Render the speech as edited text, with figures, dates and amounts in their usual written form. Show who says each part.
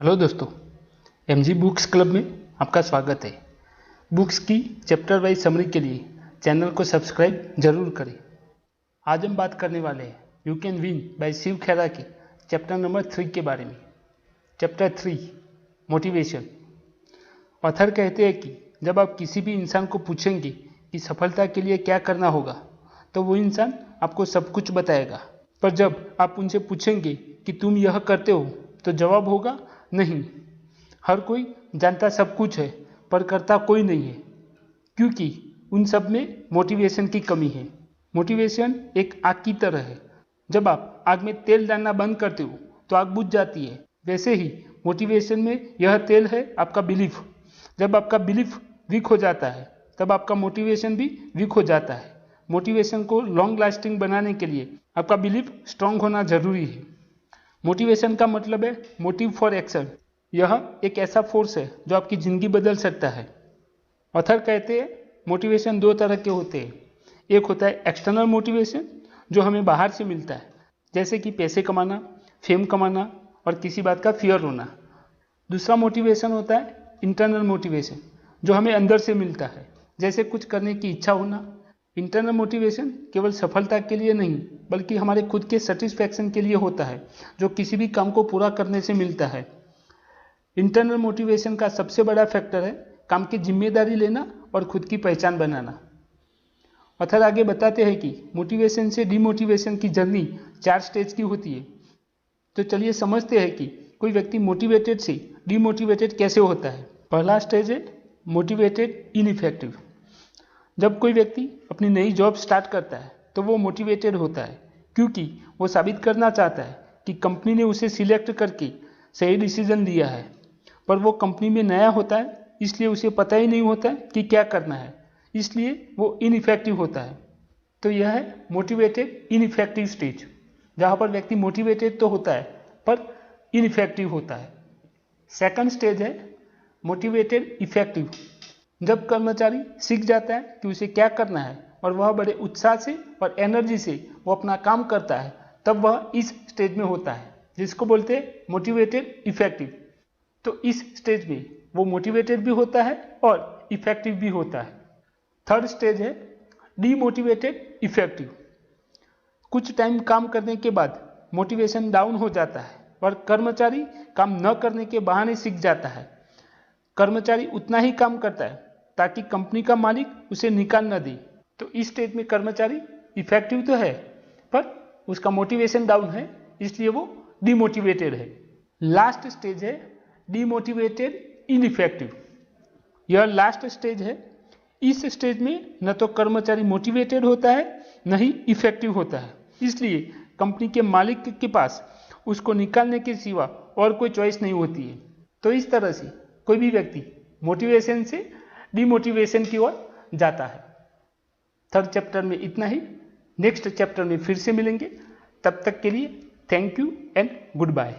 Speaker 1: Hello दोस्तों, MG books club में आपका स्वागत है। बुक्स की चैप्टर वाइज समरी के लिए चैनल को सब्सक्राइब जरूर करें। आज हम बात करने वाले हैं you can win by Shiv Khera के चैप्टर नंबर 3 के बारे में। Chapter 3 motivation. ऑथर कहते हैं कि जब आप किसी भी इंसान को पूछेंगे कि सफलता के लिए क्या करना होगा तो वो इंसान आपको सब कुछ बताएगा, पर जब आप उनसे पूछेंगे कि तुम यह करते हो तो जवाब होगा नहीं। हर कोई जानता सब कुछ है पर करता कोई नहीं है, क्योंकि उन सब में मोटिवेशन की कमी है। मोटिवेशन एक आग की तरह है। जब आप आग में तेल डालना बंद करते हो तो आग बुझ जाती है। वैसे ही मोटिवेशन में यह तेल है आपका बिलीफ। जब आपका बिलीफ वीक हो जाता है तब आपका मोटिवेशन भी वीक हो जाता है। मोटिवेशन को लॉन्ग लास्टिंग बनाने के लिए आपका बिलीफ स्ट्रांग होना जरूरी है। मोटिवेशन का मतलब है मोटिव फॉर एक्शन। यह एक ऐसा फोर्स है जो आपकी ज़िंदगी बदल सकता है। ऑथर कहते हैं मोटिवेशन दो तरह के होते हैं। एक होता है एक्सटर्नल मोटिवेशन जो हमें बाहर से मिलता है, जैसे कि पैसे कमाना, फेम कमाना और किसी बात का फियर होना। दूसरा मोटिवेशन होता है इंटरनल मोटिवेशन जो हमें अंदर से मिलता है, जैसे कुछ करने की इच्छा होना। इंटरनल मोटिवेशन केवल सफलता के लिए नहीं बल्कि हमारे खुद के सेटिस्फैक्शन के लिए होता है, जो किसी भी काम को पूरा करने से मिलता है। इंटरनल मोटिवेशन का सबसे बड़ा फैक्टर है काम की जिम्मेदारी लेना और खुद की पहचान बनाना। ऑथर आगे बताते हैं कि मोटिवेशन से डिमोटिवेशन की जर्नी 4 स्टेज की होती है। तो चलिए समझते हैं कि कोई व्यक्ति मोटिवेटेड से डिमोटिवेटेड कैसे होता है। पहला स्टेज है मोटिवेटेड इनइफेक्टिव। जब कोई व्यक्ति अपनी नई जॉब स्टार्ट करता है तो वो मोटिवेटेड होता है, क्योंकि वो साबित करना चाहता है कि कंपनी ने उसे सिलेक्ट करके सही डिसीजन लिया है। पर वो कंपनी में नया होता है, इसलिए उसे पता ही नहीं होता कि क्या करना है, इसलिए वो इनइफेक्टिव होता है। तो यह है मोटिवेटेड इनइफेक्टिव स्टेज, जहाँ पर व्यक्ति मोटिवेटेड तो होता है पर इनइफेक्टिव होता है। सेकंड स्टेज है मोटिवेटेड इफेक्टिव। जब कर्मचारी सीख जाता है कि उसे क्या करना है और वह बड़े उत्साह से और एनर्जी से वो अपना काम करता है, तब वह इस स्टेज में होता है, जिसको बोलते हैं मोटिवेटेड इफेक्टिव। तो इस स्टेज में वो मोटिवेटेड भी होता है और इफेक्टिव भी होता है। थर्ड स्टेज है डीमोटिवेटेड इफेक्टिव। कुछ टाइम काम करने के बाद मोटिवेशन डाउन हो जाता है और कर्मचारी काम न करने के बहाने सीख जाता है। कर्मचारी उतना ही काम करता है ताकि कंपनी का मालिक उसे निकाल न दे। तो इस स्टेज में कर्मचारी इफेक्टिव तो है पर उसका मोटिवेशन डाउन है, इसलिए वो डिमोटिवेटेड है। लास्ट स्टेज है डिमोटिवेटेड इनइफेक्टिव। यह लास्ट स्टेज है। इस स्टेज में न तो कर्मचारी मोटिवेटेड होता है न ही इफेक्टिव होता है, इसलिए कंपनी के मालिक के पास उसको निकालने के सिवा और कोई चॉइस नहीं होती है। तो इस तरह से कोई भी व्यक्ति मोटिवेशन से डिमोटिवेशन की ओर जाता है। थर्ड चैप्टर में इतना ही। नेक्स्ट चैप्टर में फिर से मिलेंगे। तब तक के लिए thank you and good bye.